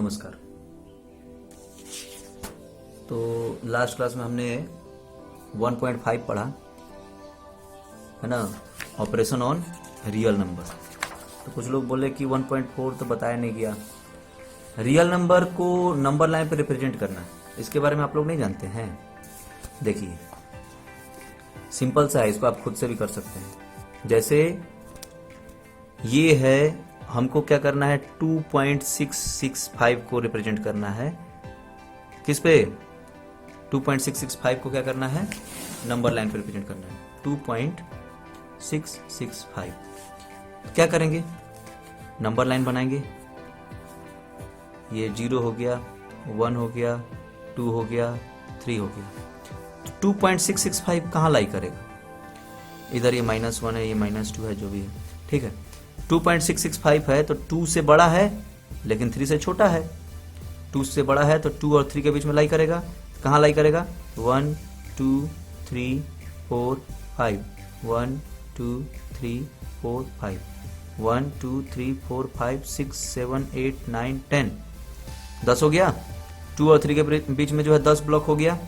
नमस्कार। तो last class में हमने 1.5 पढ़ा है ना, ऑपरेशन ऑन रियल नंबर। तो कुछ लोग बोले कि 1.4 तो बताया नहीं गया। रियल नंबर को नंबर लाइन पे रिप्रेजेंट करना, इसके बारे में आप लोग नहीं जानते हैं। देखिए सिंपल सा है, इसको आप खुद से भी कर सकते हैं। जैसे ये है, हमको क्या करना है, 2.665 को रिप्रेजेंट करना है। किस पे? 2.665 को क्या करना है, नंबर लाइन पे रिप्रेजेंट करना है। 2.665 क्या करेंगे, नंबर लाइन बनाएंगे। ये 0 हो गया, 1 हो गया, 2 हो गया, 3 हो गया। 2.665 कहाँ लाई करेगा? इधर ये -1 है, ये -2 है, जो भी है, ठीक है। 2.665 है तो 2 से बड़ा है लेकिन 3 से छोटा है। 2 से बड़ा है तो 2 और 3 के बीच में लाई करेगा। कहाँ लाई करेगा? 1 2 3 4 5 1 2 3 4 5 1 2 3 4 5 6 7 8 9 10 10 हो गया। 2 और 3 के बीच में जो है 10 ब्लॉक हो गया।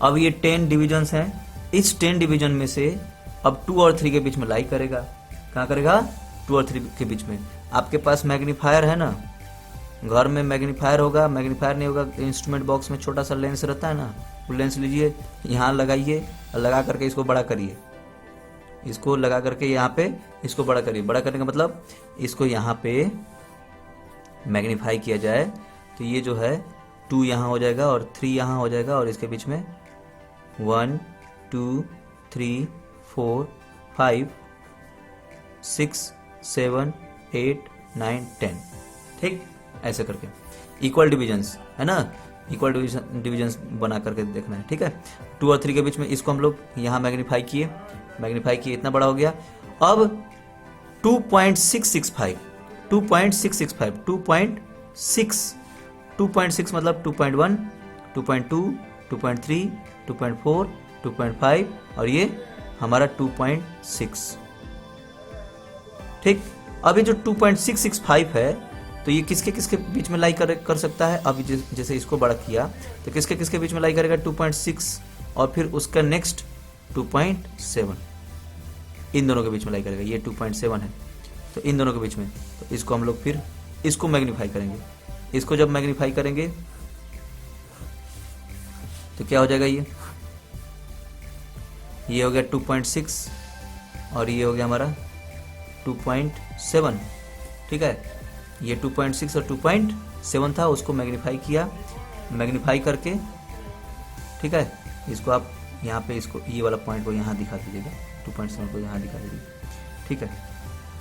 अब ये 10 डिविजन्स हैं। इस 10 डिवीजन में से अब 2 और 3 के बीच में लाई करेगा। कहाँ करेगा? 2 और 3 के बीच में। आपके पास मैग्नीफायर है ना, घर में मैग्नीफायर होगा, मैग्नीफायर नहीं होगा, इंस्ट्रूमेंट बॉक्स में छोटा सा लेंस रहता है ना, वो लेंस लीजिए, यहाँ लगाइए और लगा करके इसको बड़ा करिए। इसको लगा करके यहाँ पे इसको बड़ा करिए। बड़ा करने का मतलब इसको यहाँ पे मैग्नीफाई किया जाए तो ये जो है 2 यहाँ हो जाएगा और 3 यहाँ हो जाएगा और इसके बीच में 1 2 3 4 5 6 7 8 9 10, ठीक, ऐसे करके इक्वल डिविजन्स है ना, इक्वल डिविजन्स बना करके देखना है, ठीक है। 2 और 3 के बीच में इसको हम लोग यहाँ मैग्नीफाई किए, इतना बड़ा हो गया। अब 2.665 2.6 मतलब 2.1 2.2 2.3 2.4 2.5 और ये हमारा 2.6, ठीक। अभी जो 2.665 है तो ये किसके किसके बीच में लाई कर सकता है? अभी जैसे इसको बड़ा किया तो किसके किसके बीच में लाई करेगा? 2.6 और फिर उसका नेक्स्ट 2.7, इन दोनों के बीच में लाई करेगा। ये 2.7 है तो इन दोनों के बीच में, तो इसको हम लोग फिर इसको मैग्नीफाई करेंगे। इसको जब मैग्नीफाई करेंगे तो क्या हो जाएगा? ये हो गया 2.6 और ये हो गया हमारा 2.7, ठीक है। ये 2.6 और 2.7 था, उसको मैग्नीफाई किया, मैग्नीफाई करके, ठीक है। इसको आप यहाँ पे इसको ये वाला पॉइंट को यहाँ दिखा दीजिएगा, 2.7 को यहाँ दिखा दीजिए, ठीक है।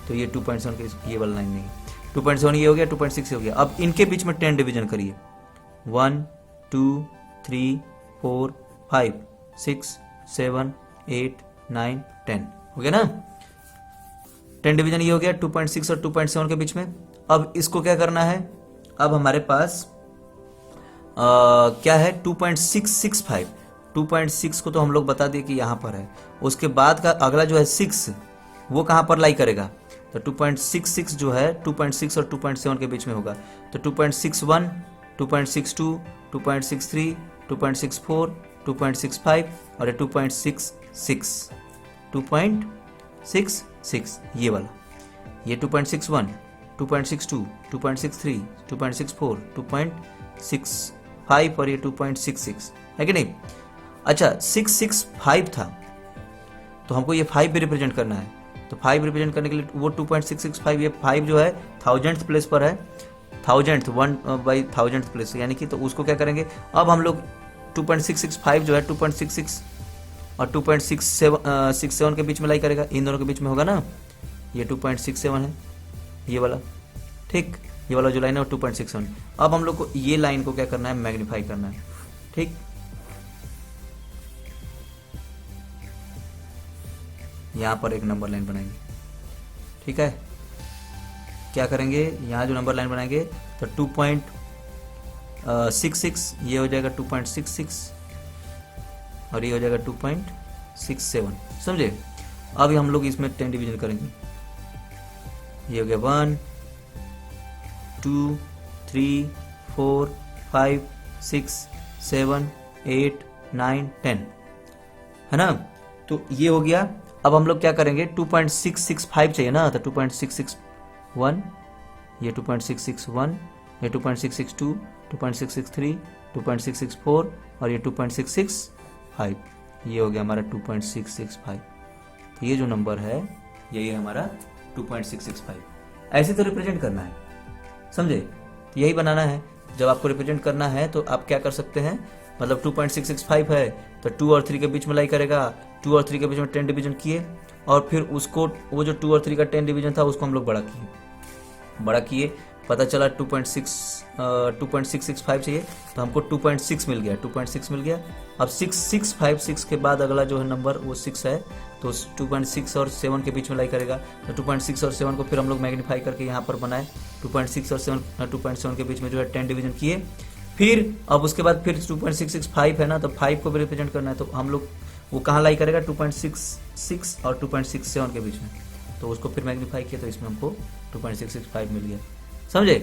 तो ये 2.7 के ये वाला लाइन नहीं है, 2.7 ये हो गया, 2.6 हो गया। अब इनके बीच में 10 डिवीजन करिए, 1 2 3 4 5 6 7 8 9 10 हो गया ना। 10 डिवीजन ये हो गया 2.6 और 2.7 के बीच में। अब इसको क्या करना है? अब हमारे पास क्या है? 2.665। 2.6 को तो हम लोग बता दिए कि यहाँ पर है। उसके बाद का अगला जो है 6, वो कहाँ पर लाई करेगा? तो 2.66 जो है 2.6 और 2.7 के बीच में होगा। तो 2.61 2.62 2.63 2.64 2.65 और 2.66 ये वाला, ये 2.61 2.62 2.63 2.64 2.65 और ये 2.66 है कि नहीं? अच्छा, 665 था तो हमको ये 5 भी रिप्रेजेंट करना है। तो 5 रिप्रेजेंट करने के लिए वो 2.665, ये 5 जो है 1000th प्लेस पर है, 1000th 1/1000th प्लेस, यानी कि तो उसको क्या करेंगे? अब हम लोग 2.665 जो है 2.66 और 2.67 के बीच में लाई करेगा, इन दोनों के बीच में होगा ना। ये 2.67 है ये वाला, ठीक, ये वाला जो लाइन है वो 2.67। अब हम लोग को ये लाइन को क्या करना है? मैग्नीफाई करना है, ठीक। यहाँ पर एक नंबर लाइन बनाएंगे, ठीक है। क्या करेंगे? यहाँ जो नंबर लाइन बनाएंगे तो 2.66 ये हो जाएगा 2.66 और ये हो जाएगा 2.67, समझे। अब हम लोग इसमें 10 डिवीजन करेंगे। ये हो गया 1 2 3 4 5 6 7 8 9 10 है ना। तो ये हो गया। अब हम लोग क्या करेंगे, 2.665 चाहिए ना, तो 2.661, ये 2.661, ये 2.662, 2.663, 2.664 और ये 2.665, ये हो गया हमारा 2.665। तो ये जो नंबर है यही है हमारा 2.665। ऐसे तो रिप्रेजेंट करना है, समझे। तो यही बनाना है। जब आपको रिप्रेजेंट करना है तो आप क्या कर सकते हैं, मतलब 2.665 है तो 2 और 3 के बीच में लाई करेगा, 2 और 3 के बीच में 10 डिवीजन किए और फिर उसको वो जो 2 और 3 का 10 डिवीजन था उसको हम लोग बड़ा किए, पता चला 2.665 चाहिए तो हमको 2.6 मिल गया, 2.6 मिल गया। अब 6 के बाद अगला जो है नंबर वो 6 है, तो 2.6 और 7 के बीच में लाई करेगा। तो 2.6 और 7 को फिर हम लोग मैग्नीफाई करके यहाँ पर बनाए, 2.6 और 2.7 के बीच में जो है 10 डिवीजन किए। फिर अब उसके बाद फिर 2.665 है ना, तो 5 को भी रिप्रेजेंट करना है, तो हम लोग वो कहाँ लाई करेगा, 2.66 और 2.67 के बीच में, तो उसको फिर मैग्नीफाई किया तो इसमें हमको 2.665 मिल गया, समझे।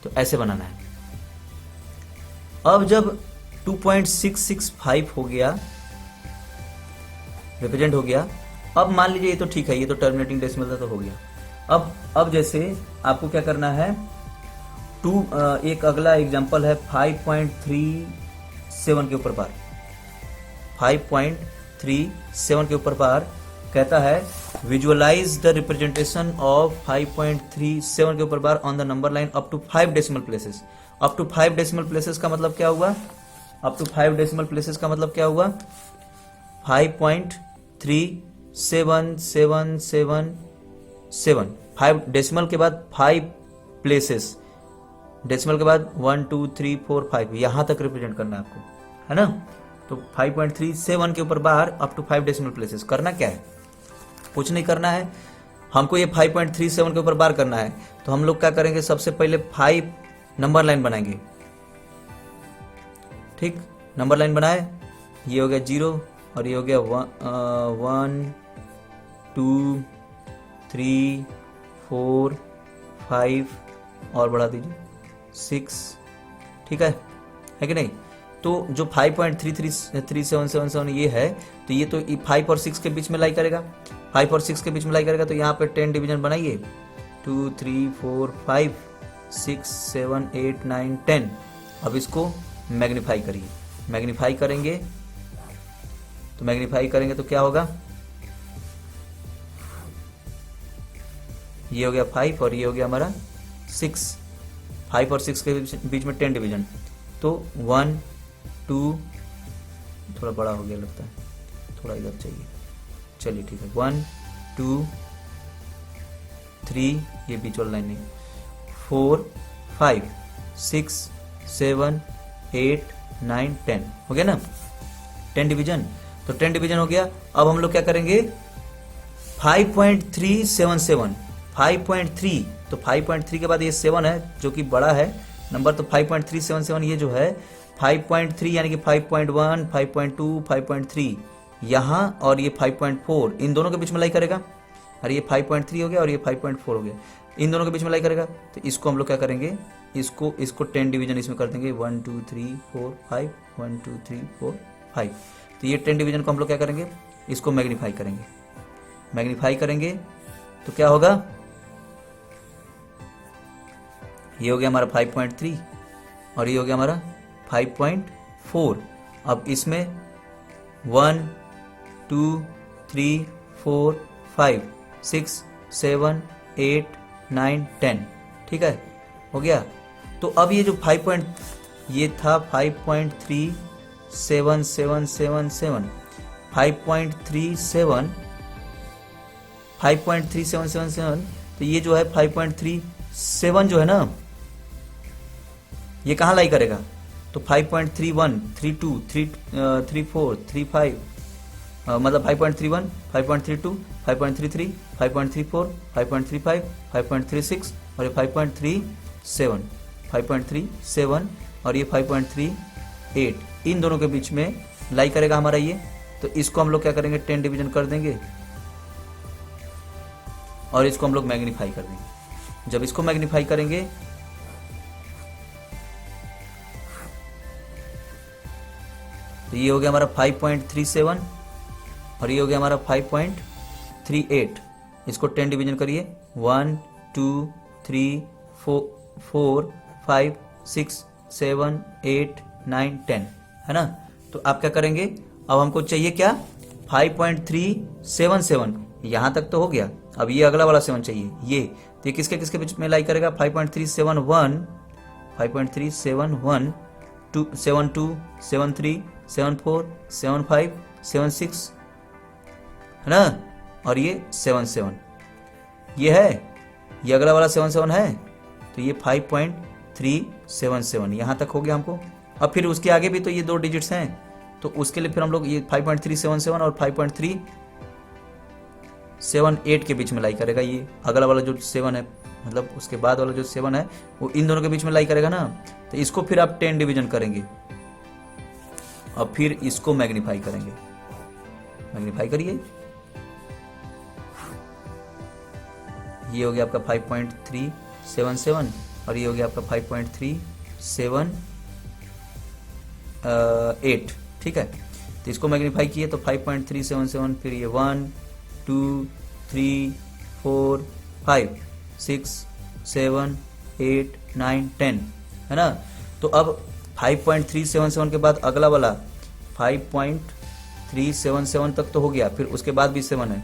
तो ऐसे बनाना है। अब जब 2.665 हो गया, रिप्रेजेंट हो गया, अब मान लीजिए ये तो ठीक है, ये तो टर्मिनेटिंग डेसिमल था तो हो गया। अब जैसे आपको क्या करना है, एक अगला एग्जांपल है 5.37 के ऊपर बार, 5.37 के ऊपर बार कहता है विजुअलाइज द रिप्रेजेंटेशन ऑफ 5.37 के ऊपर bar on the number line up to 5 decimal places. Up to 5 decimal places का मतलब क्या हुआ, अप टू 5 डेसिमल प्लेसेस का मतलब क्या हुआ, 5.3777, 5 डेसिमल के बाद 5 प्लेसेस, डेसिमल के बाद 1 2 3 4 5 यहां तक रिप्रेजेंट करना है आपको, है ना। तो 5.37 के ऊपर बार अप टू 5 डेसिमल प्लेसेस। करना क्या है, कुछ नहीं करना है, हमको ये 5.37 के ऊपर बार करना है। तो हम लोग क्या करेंगे, सबसे पहले 5 नंबर लाइन बनाएंगे, ठीक। नंबर लाइन बनाए, ये हो गया 0 और ये हो गया 1 2 3 4 5 और बढ़ा दीजिए 6, ठीक है कि नहीं। तो जो 5.33777 ये है, तो ये तो 5 और 6 के बीच में लाई करेगा, 5 और 6 के बीच में लाई करेगा, तो यहाँ पे 10 डिवीजन बनाइए, 2 3 4 5 6 7 8 9 10। अब इसको मैग्नीफाई करिए, मैग्नीफाई करेंगे तो क्या होगा, ये हो गया 5 और ये हो गया हमारा 6, 5 और 6 के बीच में 10 डिवीजन, तो 1 2, थोड़ा बड़ा हो गया लगता है, थोड़ा इधर चाहिए, चलिए ठीक है, 1 2 3, ये बीच वाला लाइन नहीं, 4 5 6 7 8 9 10 हो गया ना, 10 डिवीजन। तो 10 डिवीजन हो गया। अब हम लोग क्या करेंगे, 5.377, 5.3, तो 5.3 के बाद ये 7 है जो कि बड़ा है नंबर, तो 5.377 ये जो है 5.3 यानी कि 5.1 5.2 5.3 यहाँ और ये 5.4 इन दोनों के बीच में लाई करेगा, और ये 5.3 हो गया और ये 5.4 हो गया, इन दोनों के बीच में लाई करेगा। तो इसको हम लोग क्या करेंगे, इसको 10 डिवीजन इसमें कर देंगे, 1 2 3 4 5 1 2 3 4 5। तो ये 10 डिवीजन को हम लोग क्या करेंगे, इसको मैग्नीफाई करेंगे तो क्या होगा, ये हो गया हमारा 5.3 और ये हो गया हमारा 5.4। अब इसमें 1 2 3 4 5 6 7 8 9 10, ठीक है, हो गया। तो अब ये जो ये था 5.3777, 5.3777, तो ये जो है 5.37 जो है ना, ये कहाँ लाई करेगा, तो 5.31 32 34 35, मतलब 5.31 5.32 5.33 5.34 5.35 5.36 और ये 5.37 और ये 5.38, इन दोनों के बीच में लाई करेगा हमारा ये। तो इसको हम लोग क्या करेंगे, 10 डिवीजन कर देंगे और इसको हम लोग मैग्नीफाई कर देंगे। जब इसको मैग्नीफाई करेंगे तो ये हो गया हमारा 5.37 और ये हो गया हमारा 5.38। इसको 10 डिवीजन करिए, 1 2 3 4 5 6 7 8 9 10, है ना। तो आप क्या करेंगे, अब हमको चाहिए क्या, 5.377, यहां तक तो हो गया। अब ये अगला वाला 7 चाहिए, ये तो ये किसके किसके बीच में लाई करेगा, 5.371 5.371 72 73 74 75 76, है ना, और ये 77, ये है, ये अगला वाला 77 है, तो ये 5.377 यहां तक हो गया हमको। अब फिर उसके आगे भी तो ये 2 डिजिट्स हैं, तो उसके लिए फिर हम लोग ये 5.377 और 5.378 के बीच में लाई करेगा। ये अगला वाला जो 7 है, मतलब उसके बाद वाला जो 7 है, वो इन दोनों के बीच में लाई करेगा ना। तो इसको फिर आप 10 डिवीजन करेंगे और फिर इसको मैग्नीफाई करेंगे। मैग्नीफाई करिए, ये हो गया आपका 5.377 और ये हो गया आपका 5.378, ठीक है। तो इसको मैग्नीफाई किए तो 5.377, फिर ये 1 2 3 4 5 6 7 8 9 10, है ना। तो अब 5.377 के बाद अगला वाला 5.377 तक तो हो गया, फिर उसके बाद भी 7 है,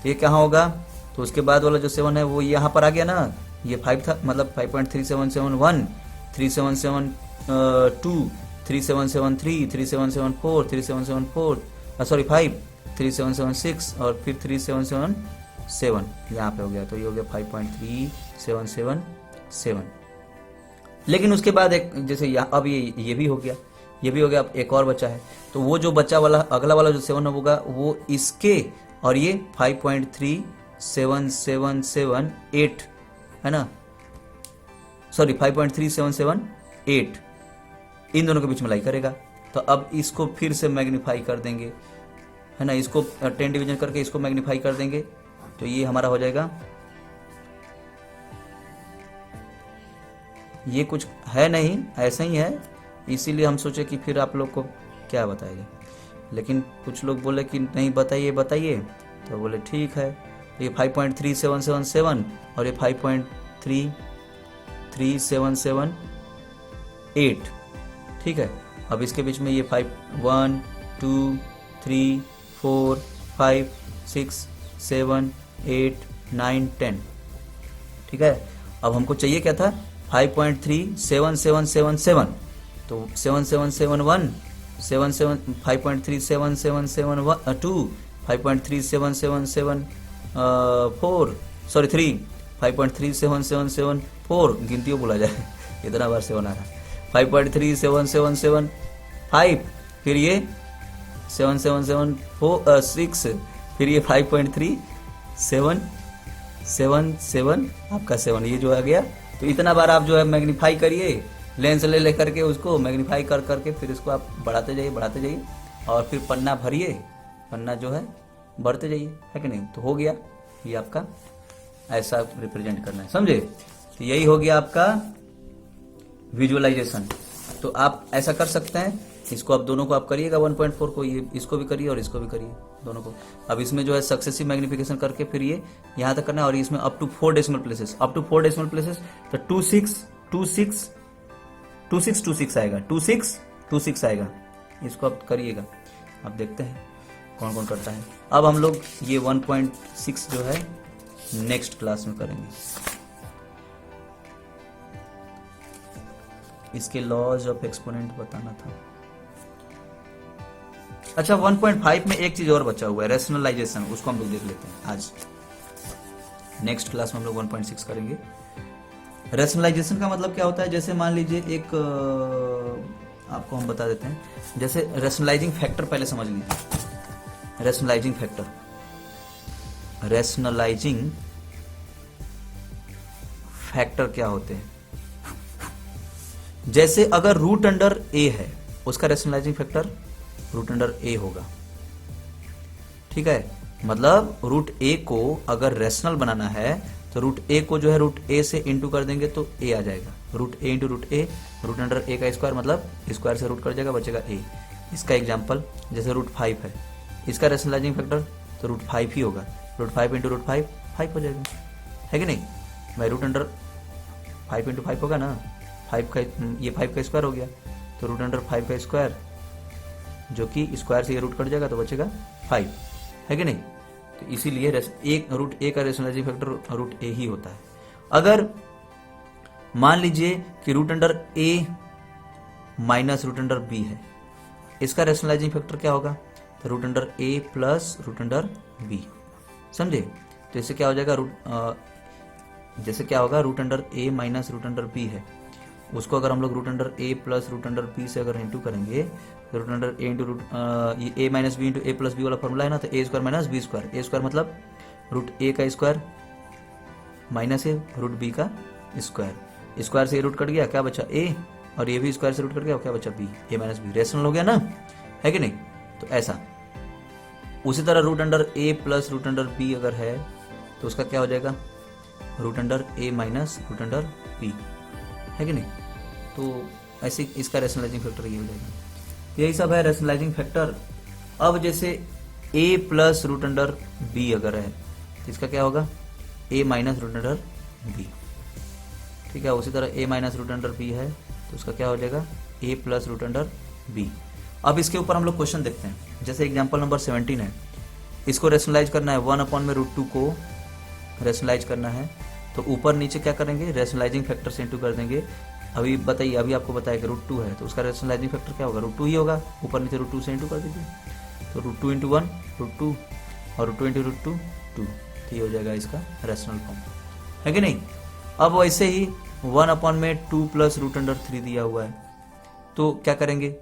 तो ये कहाँ होगा, तो उसके बाद वाला जो 7 है वो यहाँ पर आ गया ना, ये 5 था, मतलब 5.3771 3772 3773 3774 3774 सॉरी 5 3776 और फिर 3777 यहाँ पे हो गया, तो ये हो गया 5.3777। लेकिन उसके बाद एक जैसे यहाँ अब ये भी हो गया, ये भी हो गया, अब एक और बचा है, तो वो जो बच्चा वाला अगला वाला जो 7 होगा वो इसके और ये 5.3778 है ना, सॉरी 5.3778 इन दोनों के बीच में लाई करेगा। तो अब इसको फिर से मैग्नीफाई कर देंगे, है ना, इसको 10 डिवीजन करके इसको मैग्नीफाई कर देंगे, तो ये हमारा हो जाएगा, ये कुछ है नहीं, ऐसा ही है, इसीलिए हम सोचे कि फिर आप लोग को क्या बताएंगे, लेकिन कुछ लोग बोले कि नहीं बताइए बताइए, तो बोले ठीक है। ये 5.3777 और ये 5.3778, ठीक है। अब इसके बीच में ये 5 1 2 3 4 5 6 7 8 9 10, ठीक है। अब हमको चाहिए क्या था, 5.37777, तो 7771 77 5.37772 5.37774 सॉरी 3 5.37774 गिनतियों बोला जाए, इतना बार 7 आ रहा है, 5.37775, फिर ये 7776, फिर ये 5.3777 आपका 7, ये जो आ गया। तो इतना बार आप जो है मैग्नीफाई करिए, लेंस ले लेकर के उसको मैग्नीफाई कर करके फिर इसको आप बढ़ाते जाइए और फिर पन्ना भरिए, पन्ना जो है बढ़ते जाइए, है कि नहीं। तो हो गया, ये आपका ऐसा रिप्रेजेंट करना है, समझे। तो यही हो गया आपका विजुअलाइजेशन। तो आप ऐसा कर सकते हैं, इसको आप दोनों को आप करिएगा 1.4 को, ये इसको भी करिए और इसको भी करिए, दोनों को। अब इसमें जो है सक्सेसिव मैग्निफिकेशन करके फिर ये यहाँ तक करना है, और इसमें up to 4 decimal places, up to 4 decimal places, तो 2626 आएगा, 2626 आएगा। इसको आप करिएगा, आप देखते हैं कौन कौन करता है। अब हम लोग ये 1.6 जो है नेक्स्ट क्लास में करेंगे। इसके लॉज ऑफ एक्सपोनेंट बताना था। अच्छा 1.5 में एक चीज और बचा हुआ है, रैशनलाइजेशन, उसको हम लोग देख लेते हैं आज। नेक्स्ट क्लास में हम लोग 1.6 करेंगे। रैशनलाइजेशन का मतलब क्या होता है, जैसे मान लीजिए एक आपको हम बता देते हैं, जैसे रैशनलाइजिंग फैक्टर पहले समझ लीजिए। रैशनलाइजिंग फैक्टर, रैशनलाइजिंग फैक्टर क्या होते हैं, जैसे अगर रूट अंडर ए है, उसका रैशनलाइजिंग फैक्टर रूट अंडर ए होगा, ठीक है। मतलब रूट ए को अगर रैशनल बनाना है तो रूट ए को जो है रूट ए से इंटू कर देंगे तो ए आ जाएगा, रूट ए इंटू रूट ए, रूट अंडर ए का स्क्वायर, मतलब स्क्वायर से रूट कर जाएगा, बचेगा ए। इसका एग्जाम्पल जैसे √5 है, इसका रैशनलाइजिंग फैक्टर तो √5 ही होगा। √5 इंटू √5 5 हो जाएगा, है कि नहीं भाई? √5 इंटू 5 होगा ना, 5 का ये 5 का स्क्वायर हो गया, तो √5 का स्क्वायर, जो कि स्क्वायर से ये रूट कट जाएगा तो बचेगा 5, है कि नहीं? तो इसीलिए एक √a का रैशनलाइजिंग फैक्टर √a ही होता है। अगर मान लीजिए कि √a माइनस √b है, इसका रैशनलाइजिंग फैक्टर क्या होगा? तो √a प्लस √b, समझे? तो इससे क्या हो जाएगा, जैसे क्या होगा, √a माइनस √b है, उसको अगर हम लोग √a प्लस √b से अगर इंटू करेंगे तो √a इंटू ये a minus b into a plus b वाला फॉर्मूला है ना, तो a square minus b square, a square मतलब √a का स्क्वायर माइनस है √b का स्क्वायर, स्क्वायर से ये रूट कट गया, क्या बचा a, और ये भी स्क्वायर से रूट कट गया, क्या बचा b, a minus b, rational हो गया ना, है कि नहीं? तो ऐसा उसी तरह √a प्लस √b अगर है तो उसका क्या हो जाएगा, √a माइनस √b, है कि नहीं? तो ऐसे इसका रैशनलाइजिंग फैक्टर ये हो जाएगा। यही सब है रैशनलाइजिंग फैक्टर। अब जैसे a प्लस √b अगर है तो इसका क्या होगा, a माइनस √b, ठीक है? उसी तरह a माइनस √b है तो उसका क्या हो जाएगा, a प्लस √b। अब इसके ऊपर हम लोग क्वेश्चन देखते हैं। जैसे एग्जांपल नंबर 17 है, इसको रैशनलाइज करना है, 1/√2 को रैशनलाइज करना है, तो ऊपर नीचे क्या करेंगे, रैशनलाइजिंग फैक्टर से इंटू कर देंगे। अभी बताइए, अभी आपको बताया कि √2 है तो उसका रैशनलाइजिंग फैक्टर क्या होगा, √2 ही होगा, ऊपर नीचे √2 से इंटू कर दीजिए, तो √2 इंटू 1 √2 और √2 इंटू √2 2, तो ये हो जाएगा इसका रैशनल फॉर्म, है कि नहीं? अब वैसे ही 1/2 प्लस √3 दिया हुआ है, तो क्या करेंगे,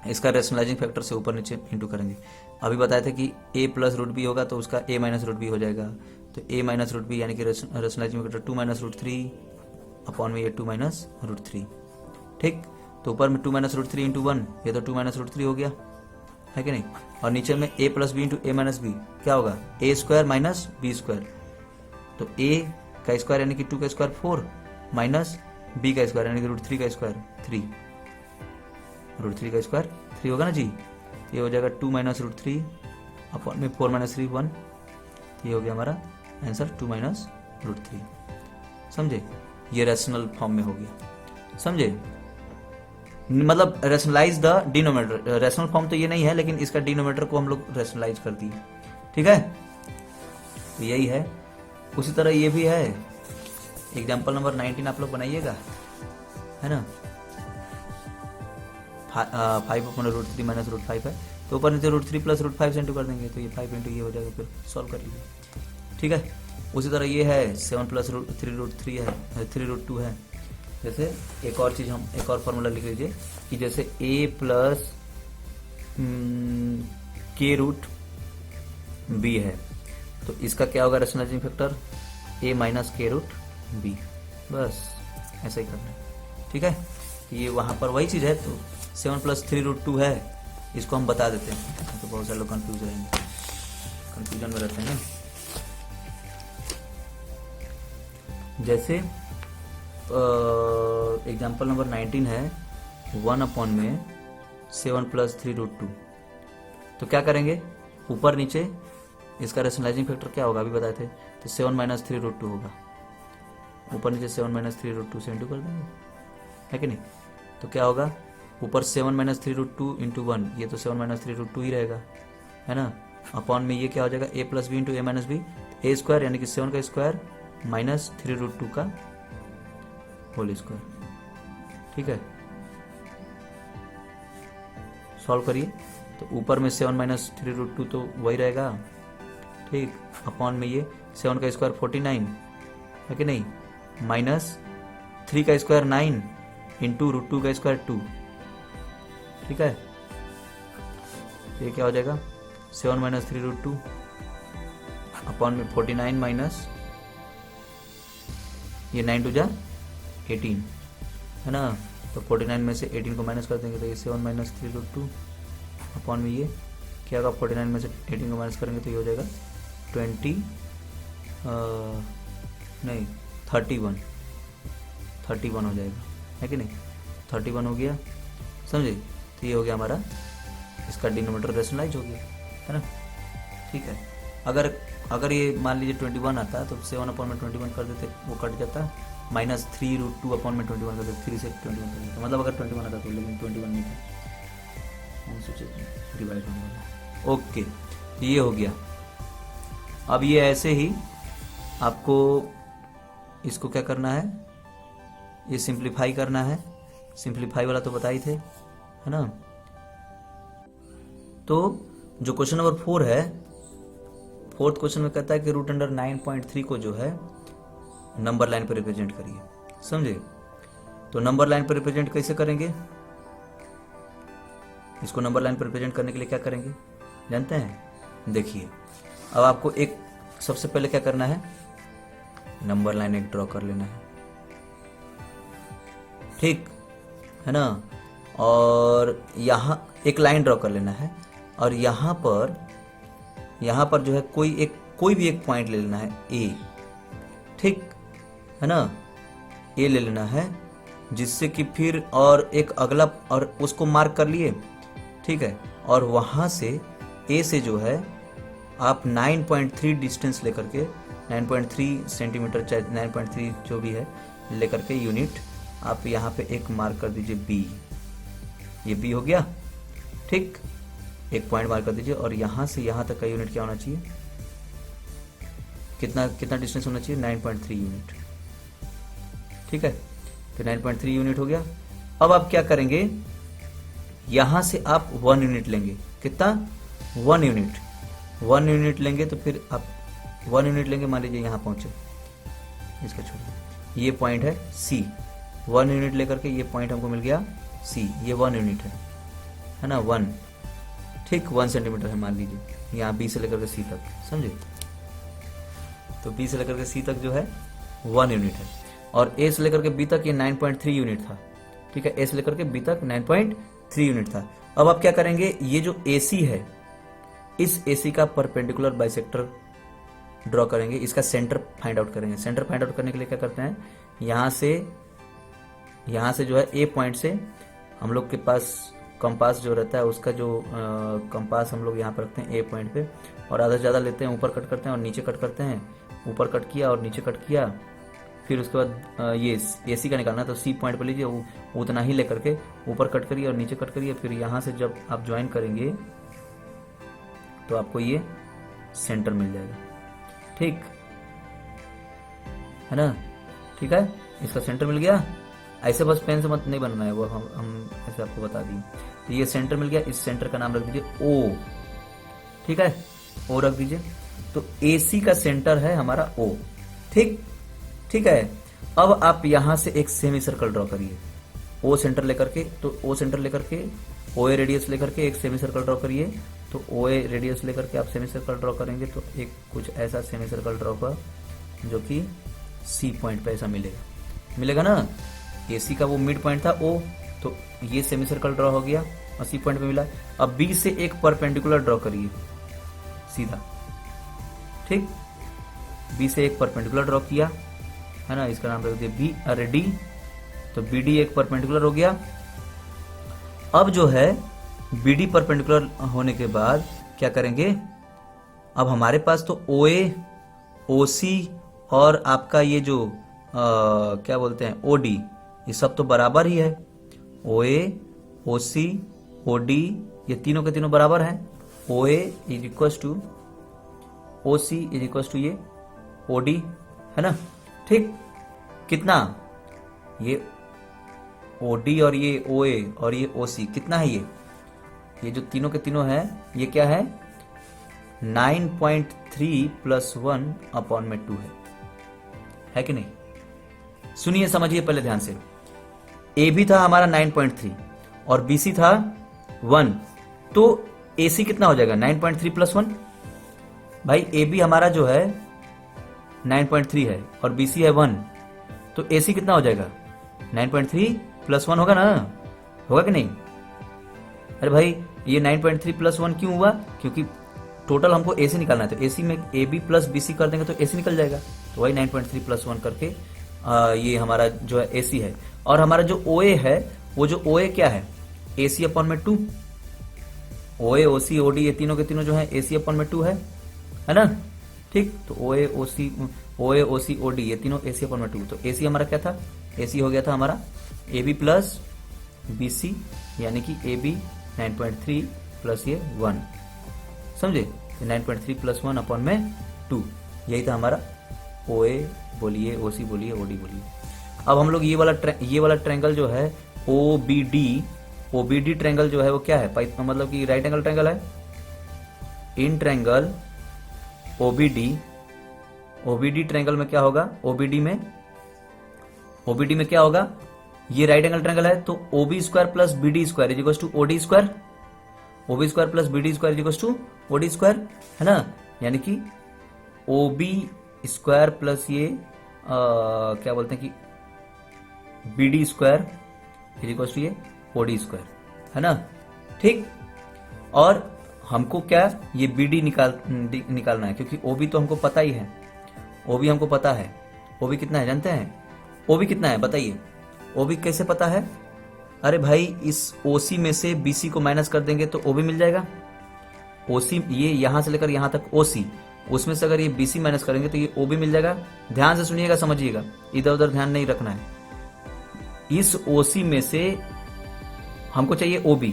इसका रैशनलाइजिंग फैक्टर से ऊपर नीचे इंटू करेंगे। अभी बताए थे कि a प्लस √b होगा तो उसका a माइनस √b हो जाएगा, तो a माइनस √b यानी कि रैशनलाइजिंग फैक्टर 2 माइनस √3 अपॉन में ये 2 माइनस √3, ठीक? तो ऊपर में 2 माइनस √3 इंटू 1, ये तो 2 माइनस √3 हो गया, है कि नहीं? और नीचे में a plus b into a minus b क्या होगा, a square minus b square, तो a का स्क्वायर यानी कि 2 का स्क्वायर 4 माइनस b का स्क्वायर यानी कि √3 का स्क्वायर 3, √3 का स्क्वायर 3 होगा ना जी, ये हो जाएगा 2 माइनस √3 अपॉन में 4 माइनस 3 1, ये हो गया हमारा आंसर 2 माइनस √3, समझे? ये रैशनल फॉर्म में हो गया, समझे? मतलब rationalise the denominator, rational form तो ये नहीं है लेकिन इसका डिनोमिनेटर को हम लोग रैशनलाइज कर दिए, ठीक है? तो यही है। उसी तरह ये भी है, एग्जाम्पल नंबर 19 आप लोग बनाइएगा, है ना? 5/√3 माइनस √5 है, तो ऊपर नीचे √3 प्लस √5 से इंटू कर देंगे, तो ये 5 इंटू ये हो जाएगा, फिर सॉल्व कर लीजिए, ठीक है? उसी तरह ये है 7 प्लस 3√3 है, 3√2 है। जैसे एक और चीज़, हम एक और फार्मूला लिख लीजिए कि जैसे a प्लस k√b है, तो इसका क्या होगा rationalising factor, a minus k√b, बस ऐसा ही करना है, ठीक है? तो ये वहाँ पर वही चीज़ है, तो 7 प्लस 3√2 है, इसको हम बता देते हैं, तो बहुत सारे लोग कंफ्यूज रहेंगे, कंफ्यूजन में रहते हैं ना। जैसे एग्जाम्पल नंबर 19 है, 1/7 प्लस 3√2, तो क्या करेंगे, ऊपर नीचे इसका रैशनलाइजिंग फैक्टर क्या होगा, अभी बताए थे, तो 7 माइनस 3√2 होगा, ऊपर नीचे 7 माइनस 3√2 से इंटू कर देंगे, है कि नहीं? तो क्या होगा, ऊपर 7 माइनस 3√2 इंटू 1, ये तो 7 माइनस 3√2 ही रहेगा, है ना? अपॉन में ये क्या हो जाएगा, a plus b into a minus b, a square यानी कि 7 का स्क्वायर माइनस 3√2 का होल स्क्वायर, ठीक है? सॉल्व करिए, तो ऊपर में 7 माइनस 3√2 तो वही रहेगा, ठीक? अपॉन में ये 7 का स्क्वायर 49, है कि नहीं? माइनस 3 का स्क्वायर 9 इंटू √2 का स्क्वायर 2, ठीक है? ये क्या हो जाएगा, 7 माइनस 3√2 अपॉन में 49 माइनस ये 9 टू जा 18, है ना? तो 49 में से 18 को माइनस कर देंगे, तो ये 7 माइनस 3√2 अपॉन में ये क्या होगा, 49 में से 18 को माइनस करेंगे तो ये हो जाएगा 31 हो जाएगा, है कि नहीं? 31 हो गया, समझे? तो ये हो गया हमारा इसका डिनोमिनेटर रेशनलाइज हो गया, है ना। ठीक है, अगर ये मान लीजिए 21 आता है तो 7/21 कर देते, वो कट जाता, -3√2/21 कर देते, 3 से 21 कर देते, मतलब अगर 21 आता तो, लेकिन 21 नहीं था, हम सोचे डिवाइड होने वाला। ओके, ये हो गया। अब ये ऐसे ही आपको इसको क्या करना है, ये सिंप्लीफाई करना है। सिंप्लीफाई वाला तो बता ही थे, है ना। तो जो क्वेश्चन नंबर 4 है, फोर्थ क्वेश्चन में कहता है कि √9.3 को जो है नंबर लाइन पर रिप्रेजेंट करिए, समझे। तो नंबर लाइन पर रिप्रेजेंट कैसे करेंगे, इसको नंबर लाइन पर रिप्रेजेंट करने के लिए क्या करेंगे जानते हैं, देखिए। अब आपको एक सबसे पहले क्या करना है, नंबर लाइन एक ड्रॉ कर लेना है, ठीक है ना। और यहाँ एक लाइन ड्रॉ कर लेना है, और यहाँ पर जो है कोई भी एक पॉइंट ले लेना है, ए, ठीक है ना, ए ले लेना है, जिससे कि फिर और एक अगला, और उसको मार्क कर लिए, ठीक है। और वहां से ए से जो है आप 9.3 डिस्टेंस लेकर के, 9.3 सेंटीमीटर चाहे 9.3 जो भी है लेकर के यूनिट आप यहाँ पे एक मार्क कर दीजिए बी, ये बी हो गया, ठीक। एक पॉइंट मार्क कर दीजिए, और यहाँ से यहाँ तक का यूनिट क्या होना चाहिए, कितना डिस्टेंस होना चाहिए, 9.3 यूनिट, ठीक है। तो 9.3 यूनिट हो गया। अब आप क्या करेंगे, यहां से आप 1 यूनिट लेंगे, कितना, 1 यूनिट लेंगे, तो फिर आप 1 यूनिट लेंगे, मान लीजिए यहां पहुंचे, इसका छोड़िए, ये पॉइंट है सी, 1 यूनिट लेकर के ये पॉइंट हमको मिल गया सी, ये 1 यूनिट है ना, 1, ठीक, 1 सेंटीमीटर है मान लीजिए, यहाँ बी से लेकर के सी तक, समझे। तो बी से लेकर के सी तक जो है 1 यूनिट है, और ए से लेकर के बी तक ये 9.3 यूनिट था, ठीक है। ए से लेकर के बी तक 9.3 यूनिट था। अब आप क्या करेंगे, ये जो AC है, इस AC का परपेंडिकुलर बाइसेक्टर ड्रॉ करेंगे, इसका सेंटर फाइंड आउट करेंगे। सेंटर फाइंड आउट करने के लिए क्या करते हैं, यहाँ से जो है ए पॉइंट से हम लोग के पास कंपास जो रहता है, उसका जो कंपास हम लोग यहाँ पर रखते हैं ए पॉइंट पे, और आधा से ज़्यादा लेते हैं, ऊपर कट करते हैं और नीचे कट करते हैं, ऊपर कट किया और नीचे कट किया, फिर उसके बाद ये AC का निकालना है, तो सी पॉइंट पर लीजिए, उतना ही लेकर के ऊपर कट करिए और नीचे कट करिए, फिर यहाँ से जब आप ज्वाइन करेंगे तो आपको ये सेंटर मिल जाएगा, ठीक है ना, ठीक है। इसका सेंटर मिल गया, ऐसे बस पेन से मत नहीं बनना है, वो हम ऐसे आपको बता दिए। तो ये सेंटर मिल गया, इस सेंटर का नाम रख दीजिए O, ठीक है, O रख दीजिए। तो AC का सेंटर है हमारा O, ठीक है। अब आप यहां से एक सेमी सर्कल ड्रॉ करिए, O सेंटर लेकर के, तो O सेंटर लेकर के, OA रेडियस लेकर के एक सेमी सर्कल ड्रॉ करिए। तो OA रेडियस लेकर के आप सेमी सर्कल ड्रॉ करेंगे, तो एक कुछ ऐसा सेमी सर्कल ड्रॉ कर, जो कि C पॉइंट पे ऐसा मिलेगा ना। AC का वो मिड पॉइंट था O, तो ये सेमी सर्कल ड्रॉ हो गया और C पॉइंट पे मिला। अब B से एक परपेंडिकुलर ड्रॉ करिए सीधा, ठीक, B से एक परपेंडिकुलर ड्रॉ किया, है ना, इसका नाम रख दिया D, तो BD एक परपेंडिकुलर हो गया। अब जो है BD परपेंडिकुलर होने के बाद क्या करेंगे, अब हमारे पास तो OA, OC और आपका ये जो क्या बोलते हैं OD, ये सब तो बराबर ही है। OA, OC, OD ये तीनों के तीनों बराबर हैं। OA is equal to OC is equal to ये OD, है ना, ठीक। कितना, ये OD और ये OA और ये OC कितना है, ये जो तीनों के तीनों है, ये क्या है, 9.3 + 1/2 है कि नहीं। सुनिए समझिए पहले ध्यान से, ए भी था हमारा 9.3 और BC था 1, तो AC कितना हो जाएगा, 9.3 + 1। भाई ए भी हमारा जो है 9.3 है और BC है 1, तो AC कितना हो जाएगा, 9.3 + 1 होगा ना, होगा कि नहीं। अरे भाई ये 9.3 + 1 क्यों हुआ, क्योंकि टोटल हमको AC निकालना है, तो AC में AB + BC कर देंगे तो AC निकल जाएगा, तो वही 9.3 + 1 करके ये हमारा जो है AC है। और हमारा जो OA है, वो जो OA क्या है, AC/2, OA OC OD ये तीनों के तीनों जो है AC अपॉन में 2 है ना, ठीक। तो OA OC OD ये तीनों AC अपॉन में 2, तो AC हमारा क्या था, AC हो गया था हमारा AB प्लस BC यानी कि AB 9.3 प्लस ये 1, समझे, 9.3 प्लस 1 अपॉन में 2, यही था हमारा OA बोलिए, OC बोलिए, OD बोलिए। अब हम लोग ये वाला ट्रायंगल जो है OBD ट्रायंगल जो है वो क्या है, पाइप मतलब कि राइट एंगल ट्रायंगल है। इन ट्रायंगल OBD ट्रायंगल में क्या होगा, OBD में क्या होगा, ये राइट एंगल ट्रायंगल है, तो OB square plus BD square is equal to OD square, OB square plus BD square is equal to OD square, है ना, यानी कि OB स्क्वायर प्लस ये क्या बोलते हैं कि BD square is equal to ये OD स्क्वायर, है ना, ठीक। और हमको क्या ये BD निकालना है, क्योंकि OB तो हमको पता ही है, OB हमको पता है, OB कितना है जानते हैं, OB कितना है बताइए, OB कैसे पता है, अरे भाई इस OC में से BC को माइनस कर देंगे तो OB मिल जाएगा। OC ये यहां से लेकर यहां तक OC, उसमें से अगर ये BC माइनस करेंगे तो ये OB मिल जाएगा। ध्यान से सुनिएगा, समझिएगा, इधर उधर ध्यान नहीं रखना है। इस OC में से हमको चाहिए OB,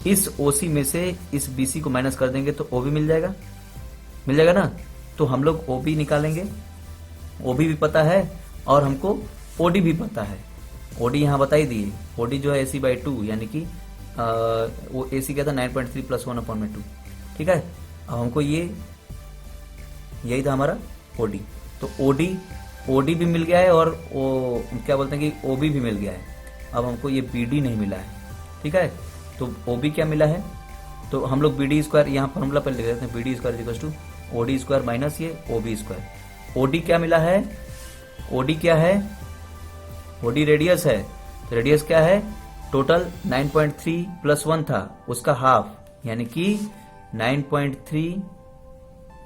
इस OC में से इस BC को माइनस कर देंगे तो OB मिल जाएगा ना। तो हम लोग OB निकालेंगे, OB भी पता है और हमको OD भी पता है। OD यहाँ बता ही दिए, OD जो है AC/2 यानी कि वो AC क्या था 9.3 प्लस 1 अपॉन में 2, ठीक है। अब हमको यही था हमारा OD, तो OD भी मिल गया है और क्या बोलते हैं कि OB भी मिल गया है। अब हमको ये BD नहीं मिला है, ठीक है। तो OB क्या मिला है, तो हम लोग BD स्क्वायर यहाँ फॉर्मूला पर लिख देते हैं, BD square equal to OD square minus ये OB स्क्वायर। OD क्या मिला है, OD क्या है, OD रेडियस है, तो रेडियस क्या है, टोटल 9.3 प्लस 1 था उसका हाफ, यानी कि 9.3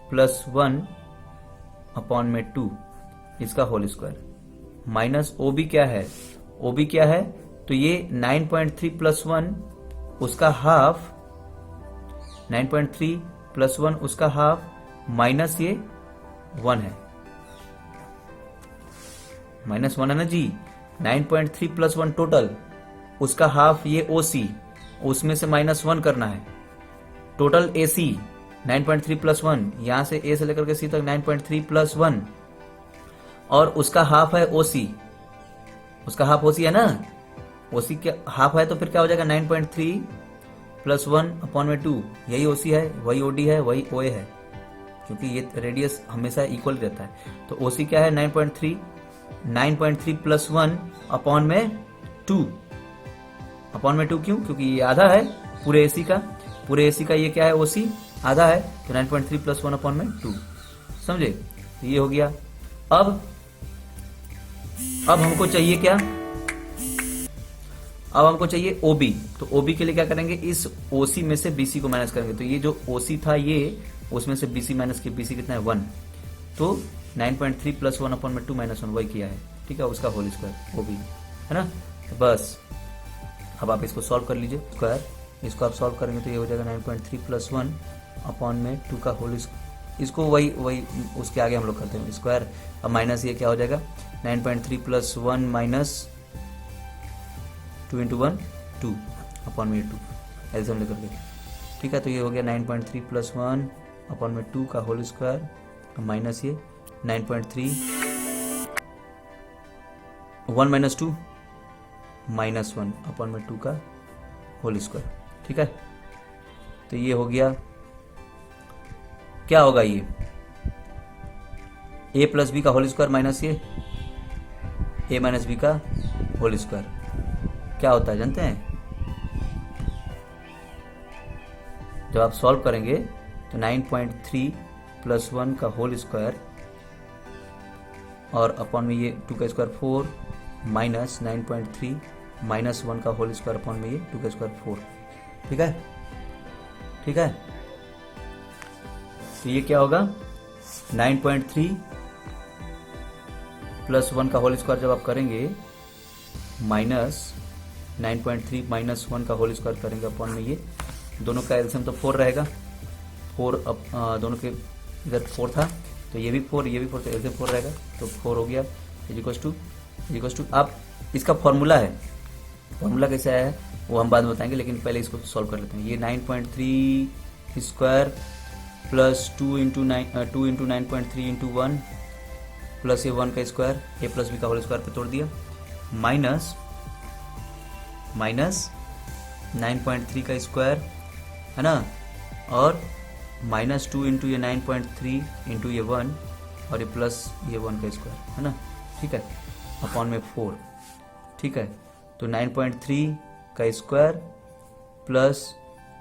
प्लस 1 अपॉन में 2 इसका होल स्क्वायर माइनस OB क्या है, तो ये 9.3 प्लस 1 उसका हाफ, 9.3 प्लस 1 उसका हाफ माइनस ये 1 है, माइनस 1 है ना जी। 9.3 प्लस 1 टोटल, उसका हाफ ये OC, उसमें से माइनस 1 करना है। टोटल AC 9.3 प्लस 1, यहां से A से लेकर के C तक 9.3 प्लस 1 और उसका हाफ है OC, उसका हाफ OC है ना, OC क्या हाफ है, तो फिर क्या हो जाएगा 9.3 प्लस 1 अपॉन में 2, यही OC है, वही OD है, वही OA है, क्योंकि ये रेडियस हमेशा इक्वल रहता है। तो OC क्या है 9.3 प्लस 1 अपॉन में 2, अपॉन में 2 क्यों, क्योंकि ये आधा है पूरे AC का ये क्या है OC आधा है, तो 9.3 प्लस 1 अपॉन में 2, समझे, तो ये हो गया। अब हमको चाहिए क्या, अब हमको चाहिए OB, तो OB के लिए क्या करेंगे, इस OC में से BC को माइनस करेंगे, तो ये जो OC था ये, उसमें से BC माइनस के, BC कितना है 1, तो 9.3 प्लस 1 अपॉन में 2 माइनस 1 वही किया है, ठीक है, उसका होल स्क्वायर OB, है ना। तो बस अब आप इसको सॉल्व कर लीजिए, स्क्वायर इसको आप सॉल्व करेंगे तो ये हो जाएगा 9.3 प्लस 1 अपॉन में 2 का होल, इसको वही उसके आगे हम लोग करते हैं स्क्वायर। अब माइनस ये क्या हो जाएगा 9.3 प्लस 1 माइनस 2 इंटू 1 2 अपॉन में 2 एल्सियम लेकर के, ठीक है। तो ये हो गया 9.3 प्लस 1 अपॉन में 2 का होल स्क्वायर माइनस ये 9.3 1 माइनस 2 माइनस 1 अपॉन में 2 का होल स्क्वायर, ठीक है। तो ये हो गया, क्या होगा ये A प्लस बी का होल स्क्वायर माइनस ये A माइनस बी का होल स्क्वायर क्या होता है जानते हैं, जब आप सॉल्व करेंगे तो 9.3 प्लस 1 का होल स्क्वायर और अपॉन में ये 2 का स्क्वायर 4 माइनस 9.3 माइनस 1 का होल स्क्वायर अपॉन में ये 2 का स्क्वायर 4, ठीक है, ठीक है। तो ये क्या होगा 9.3 प्लस 1 का होल स्क्वायर जब आप करेंगे माइनस 9.3 माइनस 1 का होल स्क्वायर करेंगे अपॉन में ये दोनों का एलसीएम तो 4 रहेगा, 4 अब दोनों के इधर 4 था तो ये भी 4 ये भी 4 तो एलसीएम 4 रहेगा तो 4 हो गया इज टू आप इसका फॉर्मूला है, फॉर्मूला कैसे आया है वो हम बाद में बताएंगे, लेकिन पहले इसको सॉल्व कर लेते हैं। ये 9.3 square plus 2 into 9.3 into 1 plus ये 1 का स्क्वायर ए प्लस बी का होल स्क्वायर पे तोड़ दिया माइनस 9.3 का स्क्वायर है ना, और माइनस 2 इंटू ये 9.3 इंटू ये 1 और ये प्लस ये 1 का स्क्वायर है ना, ठीक है, अपॉन में 4, ठीक है। तो 9.3 का स्क्वायर प्लस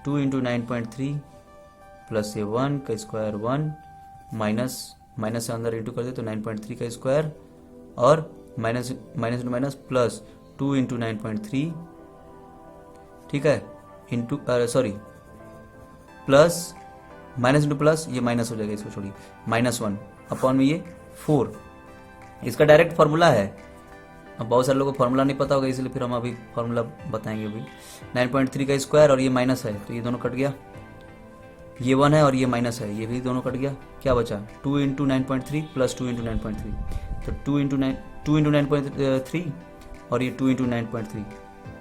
2 इंटू 9.3 प्लस ये 1 का स्क्वायर 1 माइनस से अंदर इंटू कर दे तो 9.3 का स्क्वायर और minus into minus plus 2 into 9.3, ठीक है, into sorry plus minus into plus ये माइनस हो जाएगा, इसको छोड़िए, -1 अपॉन में ये 4। इसका डायरेक्ट फार्मूला है। अब बहुत सारे लोगों को फार्मूला नहीं पता होगा, इसलिए फिर हम अभी फार्मूला बताएंगे। अभी 9.3 का स्क्वायर और ये माइनस है तो ये दोनों कट गया, ये 1 है और ये माइनस है, ये भी दोनों कट गया, क्या बचा 2 इंटू 9.3 प्लस 2 इंटू 9.3 तो 2 इंटू 9.3 और ये 2 इंटू 9.3,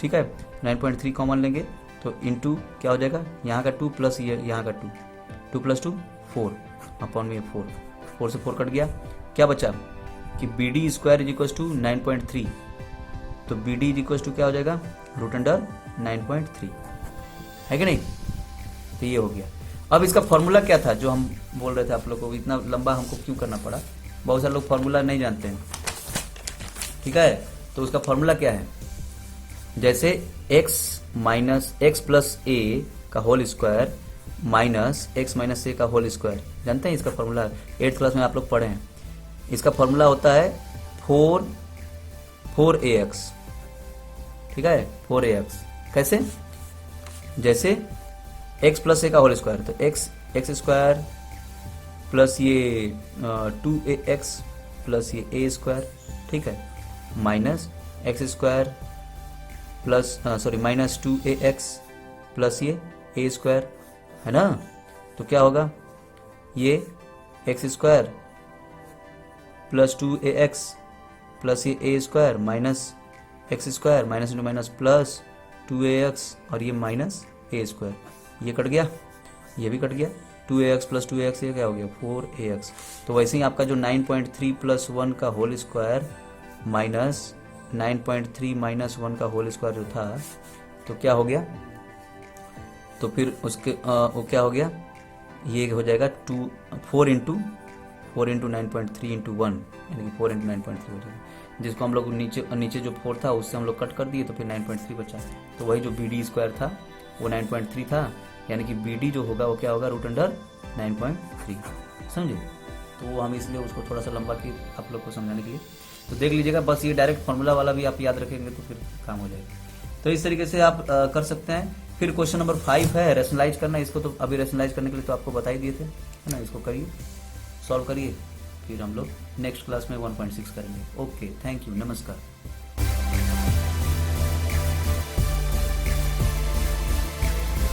ठीक है। 9.3 कॉमन लेंगे तो इंटू क्या हो जाएगा, यहाँ का 2 प्लस ये यहाँ का 2 प्लस 2 4 अपॉन में 4 से 4 कट गया, क्या बचा कि B D square is equal to 9.3 तो B D is equal to क्या हो जाएगा √9.3 है कि नहीं। तो ये हो गया। अब इसका फॉर्मूला क्या था जो हम बोल रहे थे आप लोगों को, इतना लंबा हमको क्यों करना पड़ा, बहुत सारे लोग फॉर्मूला नहीं जानते हैं, ठीक है। तो उसका फॉर्मूला क्या है, जैसे x प्लस ए का whole square minus x minus a का होल स्क्वायर, जानते हैं इसका फॉर्मूला 8th क्लास में आप लोग पढ़े हैं। इसका फॉर्मूला होता है 4ax, ठीक है, 4ax कैसे, जैसे x प्लस ए का होल स्क्वायर तो x स्क्वायर प्लस ये 2ax प्लस ये a स्क्वायर, ठीक है, minus x square plus minus 2ax plus ये a स्क्वायर है ना। तो क्या होगा, ये x square plus 2ax plus ये a square minus x square minus into minus plus 2ax और ये माइनस a स्क्वायर, ये कट गया, ये भी कट गया, 2ax प्लस 2ax ये क्या हो गया 4ax। तो वैसे ही आपका जो 9.3 प्लस 1 का होल स्क्वायर माइनस 9.3 माइनस 1 का होल स्क्वायर जो था तो क्या हो गया, तो फिर उसके वो क्या हो गया, ये हो जाएगा 4 इंटू 9.3 इंटू 1 यानी कि 4 इंटू 9.3 हो जाएगा, जिसको हम लोग नीचे जो 4 था उससे हम लोग कट कर दिए तो फिर 9.3 बचा। तो वही जो बी डी स्क्वायर था वो 9.3 था, यानी कि बी डी जो होगा वो क्या होगा √9.3, समझे। तो हम इसलिए उसको थोड़ा सा लंबा किए आप लोग को समझाने के लिए। तो देख लीजिएगा, बस ये डायरेक्ट फार्मूला वाला भी आप याद रखेंगे तो फिर काम हो जाएगा। तो इस तरीके से आप कर सकते हैं। फिर क्वेश्चन नंबर 5 है रेशनलाइज करना, इसको तो अभी रेशनलाइज करने के लिए तो आपको बता ही दिए थे, है ना। इसको करिए, सॉल्व करिए, फिर हम लोग नेक्स्ट क्लास में 1.6 करेंगे। ओके, थैंक यू, नमस्कार।